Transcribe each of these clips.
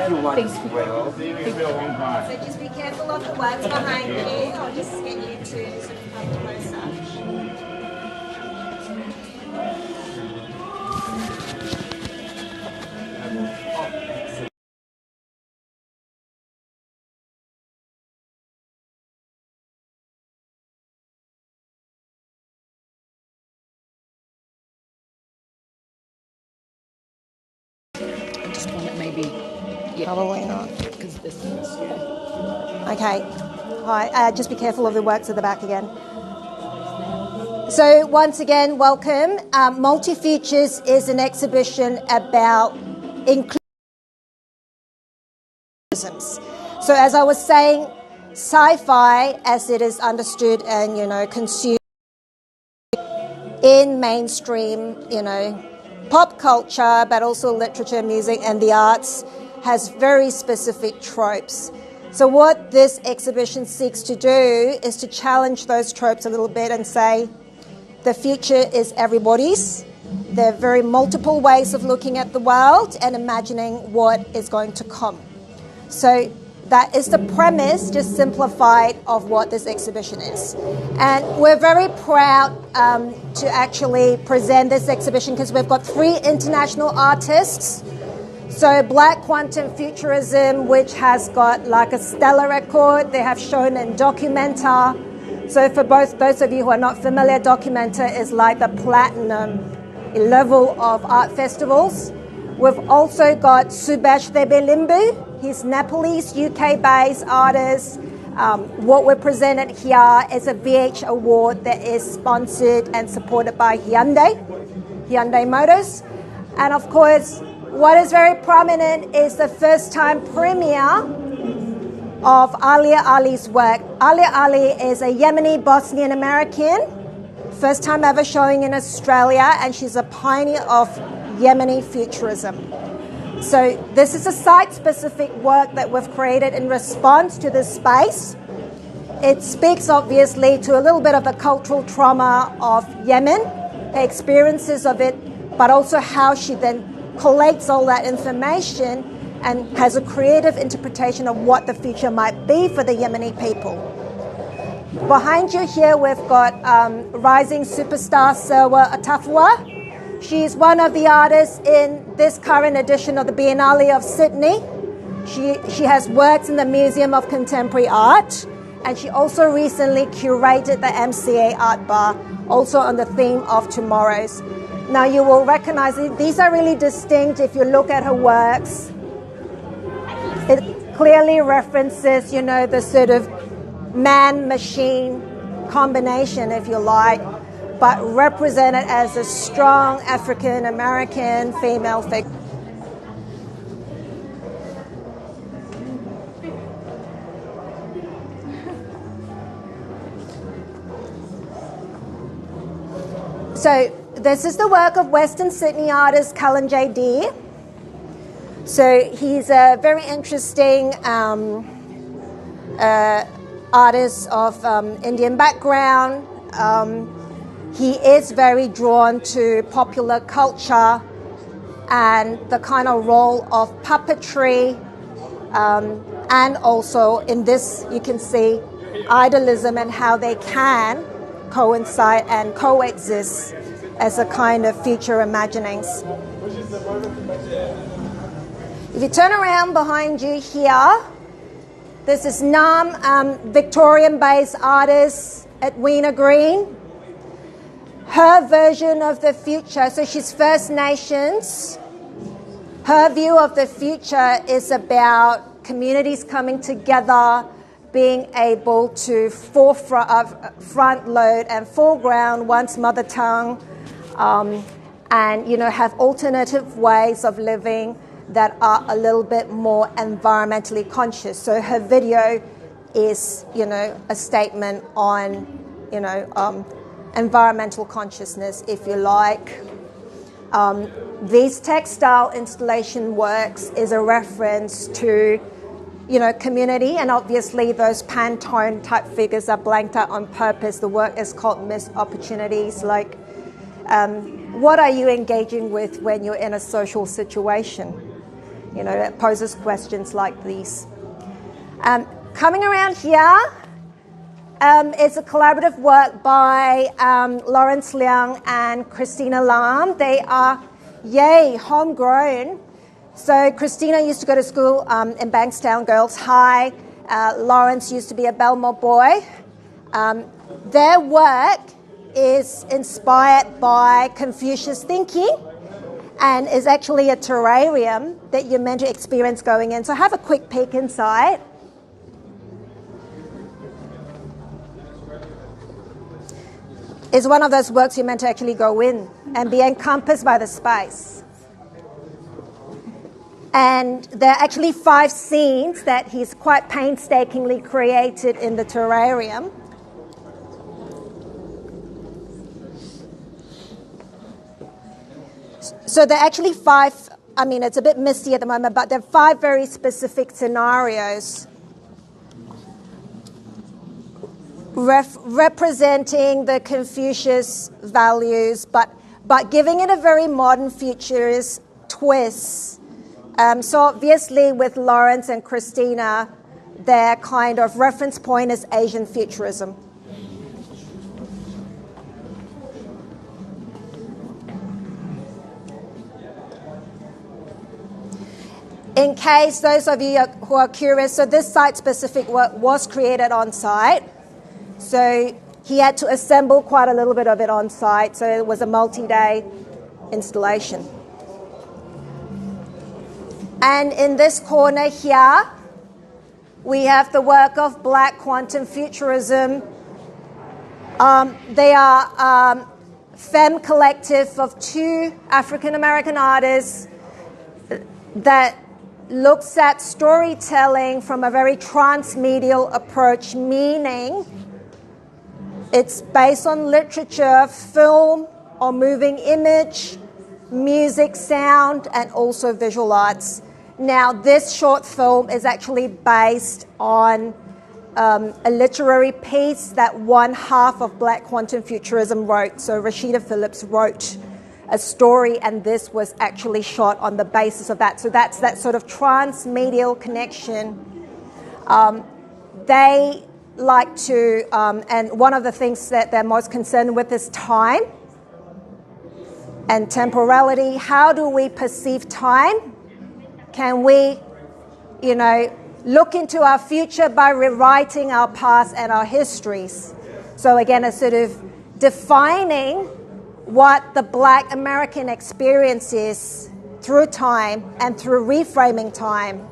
you want Thank as you. well. So just be careful of the works behind you. I'll just get you to sort of come closer. Just want it maybe. Yeah. Probably not. Because this is, yeah. Okay. Hi. Just be careful of the works at the back again. So once again, welcome. Multi-Futures is an exhibition about inclusion. So as I was saying, sci-fi, as it is understood and consumed in mainstream, pop culture, but also literature, music, and the arts, has very specific tropes. So what this exhibition seeks to do is to challenge those tropes a little bit and say, the future is everybody's. There are very multiple ways of looking at the world and imagining what is going to come. So that is the premise, just simplified, of what this exhibition is. And we're very proud to actually present this exhibition because we've got 3 international artists. So Black Quantum Futurism, which has got like a stellar record, they have shown in Documenta. So for both those of you who are not familiar, Documenta is like the platinum level of art festivals. We've also got Subash Debelimbu. He's Nepalese, UK-based artist. What we're presented here is a VH award that is sponsored and supported by Hyundai Motors. And of course, what is very prominent is the first-time premiere of Alia Ali's work. Alia Ali is a Yemeni Bosnian American, first time ever showing in Australia, and she's a pioneer of Yemeni futurism. So this is a site-specific work that we've created in response to this space. It speaks obviously to a little bit of the cultural trauma of Yemen, her experiences of it, but also how she then collates all that information and has a creative interpretation of what the future might be for the Yemeni people. Behind you here, we've got rising superstar Serwa Atafwa. She's one of the artists in this current edition of the Biennale of Sydney. She has worked in the Museum of Contemporary Art, and she also recently curated the MCA Art Bar, also on the theme of tomorrows. Now you will recognize these are really distinct if you look at her works. It clearly references, the sort of man-machine combination, if you like, but represented as a strong African-American female figure. So this is the work of Western Sydney artist Cullen J.D. So he's a very interesting artist of Indian background. He is very drawn to popular culture and the kind of role of puppetry, and also in this you can see idealism and how they can coincide and coexist as a kind of future imaginings. If you turn around behind you here, this is Nam, Victorian-based artist Edwina Green. Her version of the future, so she's First Nations. Her view of the future is about communities coming together, being able to front load and foreground one's mother tongue, and have alternative ways of living that are a little bit more environmentally conscious. So her video is, a statement on, environmental consciousness, if you like. These textile installation works is a reference to, community, and obviously those Pantone type figures are blanked out on purpose. The work is called Missed Opportunities. Like, what are you engaging with when you're in a social situation? it poses questions like these. Coming around here is a collaborative work by Lawrence Liang and Christina Lam. They are, homegrown. So Christina used to go to school in Bankstown Girls High. Lawrence used to be a Belmore boy. Their work is inspired by Confucius thinking and is actually a terrarium that you're meant to experience going in. So have a quick peek inside. It's one of those works you're meant to actually go in and be encompassed by the space. And there are actually 5 scenes that he's quite painstakingly created in the terrarium. So there are actually 5, it's a bit misty at the moment, but there are 5 very specific scenarios representing the Confucius values, but giving it a very modern futurist twist. So obviously with Lawrence and Christina, their kind of reference point is Asian futurism. In case those of you who are curious, so this site-specific work was created on site. So he had to assemble quite a little bit of it on site. So it was a multi-day installation. And in this corner here, we have the work of Black Quantum Futurism. They are femme collective of 2 African-American artists that looks at storytelling from a very transmedial approach, meaning it's based on literature, film or moving image, music, sound, and also visual arts. Now, this short film is actually based on a literary piece that one half of Black Quantum Futurism wrote. So Rashida Phillips wrote a story, and this was actually shot on the basis of that. So that's that sort of transmedial connection. They like to, and one of the things that they're most concerned with is time and temporality. How do we perceive time? Can we, look into our future by rewriting our past and our histories? So again, a sort of defining what the Black American experience is through time and through reframing time.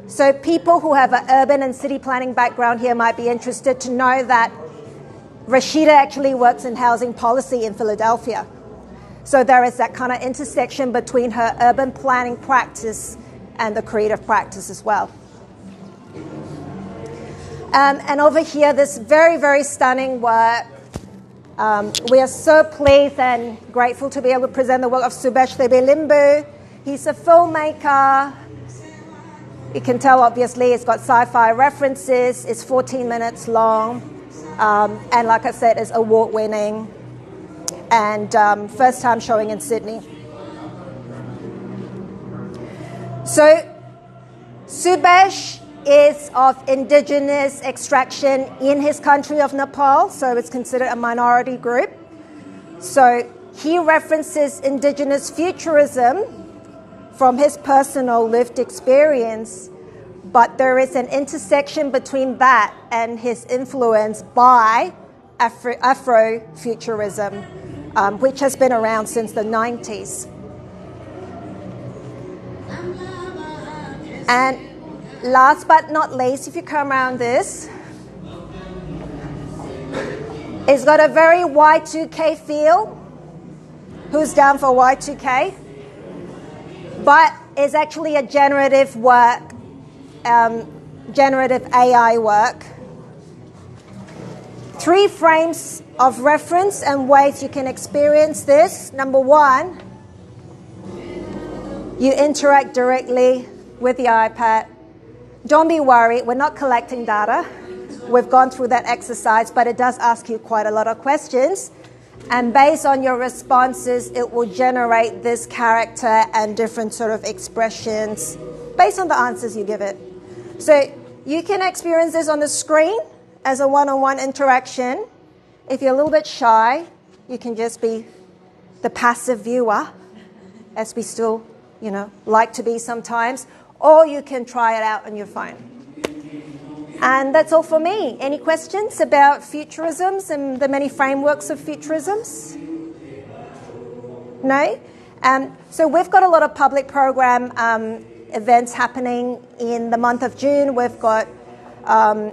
So people who have an urban and city planning background here might be interested to know that Rashida actually works in housing policy in Philadelphia. So there is that kind of intersection between her urban planning practice and the creative practice as well. And over here, this very, very stunning work. We are so pleased and grateful to be able to present the work of Subesh Thebelimbu. He's a filmmaker. You can tell, obviously, it's got sci-fi references. It's 14 minutes long. And like I said, it's award-winning. And first time showing in Sydney. So Subesh is of indigenous extraction in his country of Nepal, so it's considered a minority group. So he references indigenous futurism from his personal lived experience, but there is an intersection between that and his influence by Afrofuturism, which has been around since the 90s. And last but not least, if you come around this, it's got a very Y2K feel. Who's down for Y2K? But it's actually a generative work, generative AI work. 3 frames of reference and ways you can experience this. Number 1, you interact directly with the iPad. Don't be worried, we're not collecting data. We've gone through that exercise, but it does ask you quite a lot of questions. And based on your responses, it will generate this character and different sort of expressions based on the answers you give it. So you can experience this on the screen as a one-on-one interaction. If you're a little bit shy, you can just be the passive viewer, as we still, like to be sometimes, or you can try it out on your phone. And that's all for me. Any questions about futurisms and the many frameworks of futurisms? No? So we've got a lot of public program events happening in the month of June. We've got our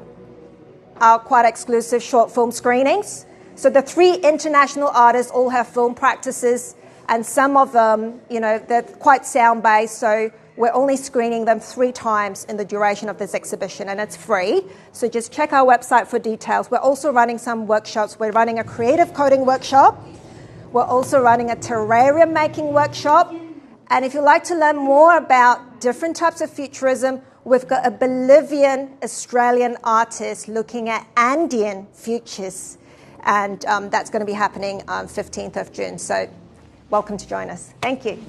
quite exclusive short film screenings. So the 3 international artists all have film practices, and some of them, they're quite sound-based, so we're only screening them 3 times in the duration of this exhibition, and it's free. So just check our website for details. We're also running some workshops. We're running a creative coding workshop. We're also running a terrarium making workshop. And if you'd like to learn more about different types of futurism, we've got a Bolivian Australian artist looking at Andean futures. And that's going to be happening on 15th of June. So welcome to join us. Thank you.